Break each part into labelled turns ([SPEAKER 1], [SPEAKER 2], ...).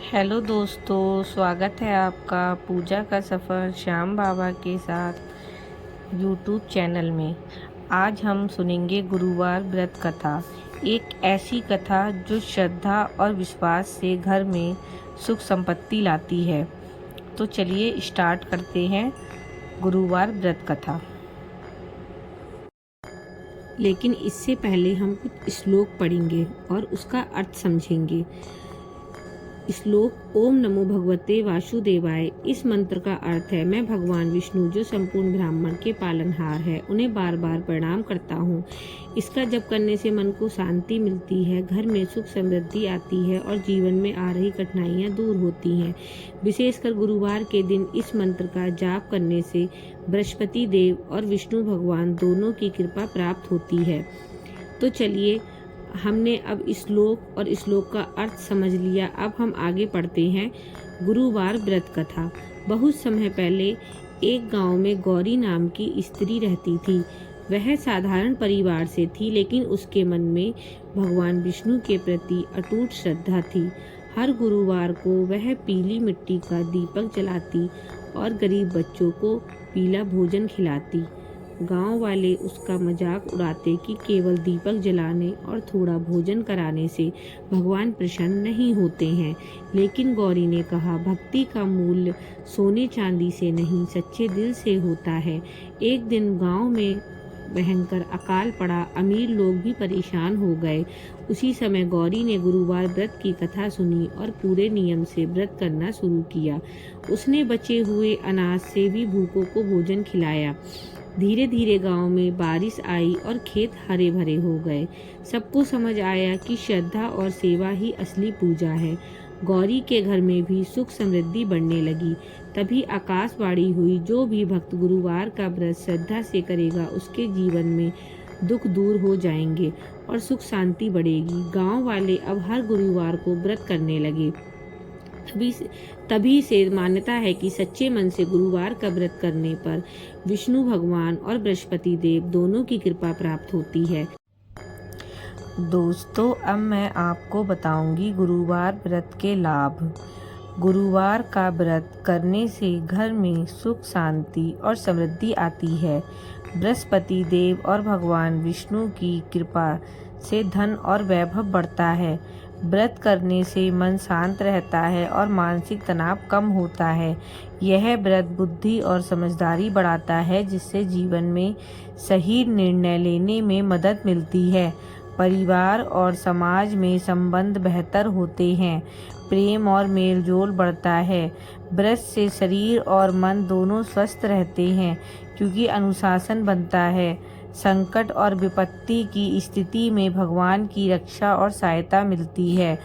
[SPEAKER 1] Hello दोस्तों, स्वागत है आपका पूजा का सफ़र श्याम बाबा के साथ यूट्यूब चैनल में। आज हम सुनेंगे गुरुवार व्रत कथा, एक ऐसी कथा जो श्रद्धा और विश्वास से घर में सुख संपत्ति लाती है। तो चलिए स्टार्ट करते हैं गुरुवार व्रत कथा। लेकिन इससे पहले हम कुछ श्लोक पढ़ेंगे और उसका अर्थ समझेंगे। श्लोक ओम नमो भगवते वासुदेवाय। इस मंत्र का अर्थ है, मैं भगवान विष्णु जो संपूर्ण ब्राह्मण के पालनहार है, उन्हें बार बार प्रणाम करता हूँ। इसका जप करने से मन को शांति मिलती है, घर में सुख समृद्धि आती है और जीवन में आ रही कठिनाइयाँ दूर होती हैं। विशेषकर गुरुवार के दिन इस मंत्र का जाप करने से बृहस्पति देव और विष्णु भगवान दोनों की कृपा प्राप्त होती है। तो चलिए, हमने अब श्लोक और श्लोक का अर्थ समझ लिया। अब हम आगे पढ़ते हैं गुरुवार व्रत कथा। बहुत समय पहले एक गांव में गौरी नाम की स्त्री रहती थी। वह साधारण परिवार से थी, लेकिन उसके मन में भगवान विष्णु के प्रति अटूट श्रद्धा थी। हर गुरुवार को वह पीली मिट्टी का दीपक जलाती और गरीब बच्चों को पीला भोजन खिलाती। गांव वाले उसका मजाक उड़ाते कि केवल दीपक जलाने और थोड़ा भोजन कराने से भगवान प्रसन्न नहीं होते हैं। लेकिन गौरी ने कहा, भक्ति का मूल्य सोने चांदी से नहीं, सच्चे दिल से होता है। एक दिन गांव में भयंकर अकाल पड़ा, अमीर लोग भी परेशान हो गए। उसी समय गौरी ने गुरुवार व्रत की कथा सुनी और पूरे नियम से व्रत करना शुरू किया। उसने बचे हुए अनाज से भी भूखों को भोजन खिलाया। धीरे धीरे गांव में बारिश आई और खेत हरे भरे हो गए। सबको समझ आया कि श्रद्धा और सेवा ही असली पूजा है। गौरी के घर में भी सुख समृद्धि बढ़ने लगी। तभी आकाशवाणी हुई, जो भी भक्त गुरुवार का व्रत श्रद्धा से करेगा, उसके जीवन में दुख दूर हो जाएंगे और सुख शांति बढ़ेगी। गांव वाले अब हर गुरुवार को व्रत करने लगे। तभी से मान्यता है कि सच्चे मन से गुरुवार का व्रत करने पर विष्णु भगवान और बृहस्पति देव दोनों की कृपा प्राप्त होती है। दोस्तों, अब मैं आपको बताऊंगी गुरुवार व्रत के लाभ। गुरुवार का व्रत करने से घर में सुख शांति और समृद्धि आती है। बृहस्पति देव और भगवान विष्णु की कृपा से धन और वैभव बढ़ता है। व्रत करने से मन शांत रहता है और मानसिक तनाव कम होता है। यह व्रत बुद्धि और समझदारी बढ़ाता है, जिससे जीवन में सही निर्णय लेने में मदद मिलती है। परिवार और समाज में संबंध बेहतर होते हैं, प्रेम और मेलजोल बढ़ता है। व्रत से शरीर और मन दोनों स्वस्थ रहते हैं, क्योंकि अनुशासन बनता है। संकट और विपत्ति की स्थिति में भगवान की रक्षा और सहायता मिलती है।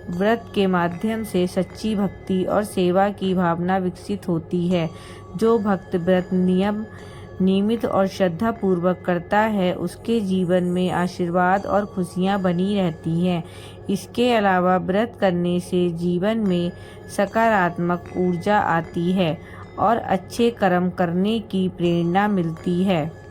[SPEAKER 1] व्रत के माध्यम से सच्ची भक्ति और सेवा की भावना विकसित होती है। जो भक्त व्रत नियमित और श्रद्धा पूर्वक करता है, उसके जीवन में आशीर्वाद और खुशियां बनी रहती हैं। इसके अलावा व्रत करने से जीवन में सकारात्मक ऊर्जा आती है और अच्छे कर्म करने की प्रेरणा मिलती है।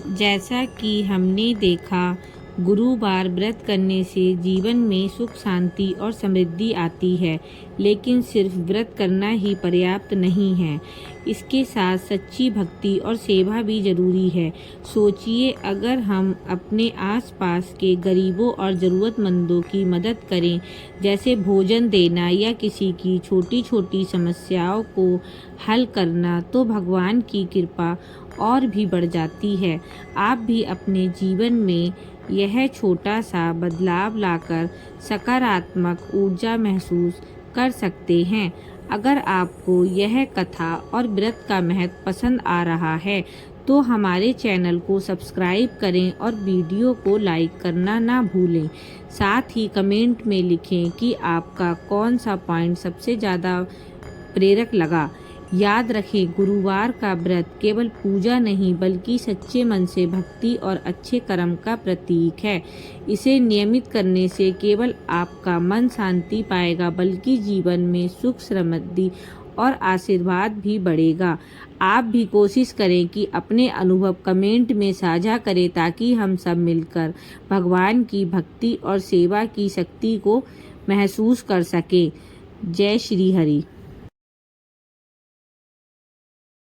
[SPEAKER 1] जैसा कि हमने देखा, गुरुवार व्रत करने से जीवन में सुख शांति और समृद्धि आती है। लेकिन सिर्फ व्रत करना ही पर्याप्त नहीं है, इसके साथ सच्ची भक्ति और सेवा भी जरूरी है। सोचिए, अगर हम अपने आसपास के गरीबों और ज़रूरतमंदों की मदद करें, जैसे भोजन देना या किसी की छोटी छोटी समस्याओं को हल करना, तो भगवान की कृपा और भी बढ़ जाती है। आप भी अपने जीवन में यह छोटा सा बदलाव लाकर सकारात्मक ऊर्जा महसूस कर सकते हैं। अगर आपको यह कथा और व्रत का महत्व पसंद आ रहा है, तो हमारे चैनल को सब्सक्राइब करें और वीडियो को लाइक करना ना भूलें। साथ ही कमेंट में लिखें कि आपका कौन सा पॉइंट सबसे ज़्यादा प्रेरक लगा। याद रखें, गुरुवार का व्रत केवल पूजा नहीं, बल्कि सच्चे मन से भक्ति और अच्छे कर्म का प्रतीक है। इसे नियमित करने से केवल आपका मन शांति पाएगा, बल्कि जीवन में सुख समृद्धि और आशीर्वाद भी बढ़ेगा। आप भी कोशिश करें कि अपने अनुभव कमेंट में साझा करें, ताकि हम सब मिलकर भगवान की भक्ति और सेवा की शक्ति को महसूस कर सके। जय श्री हरि।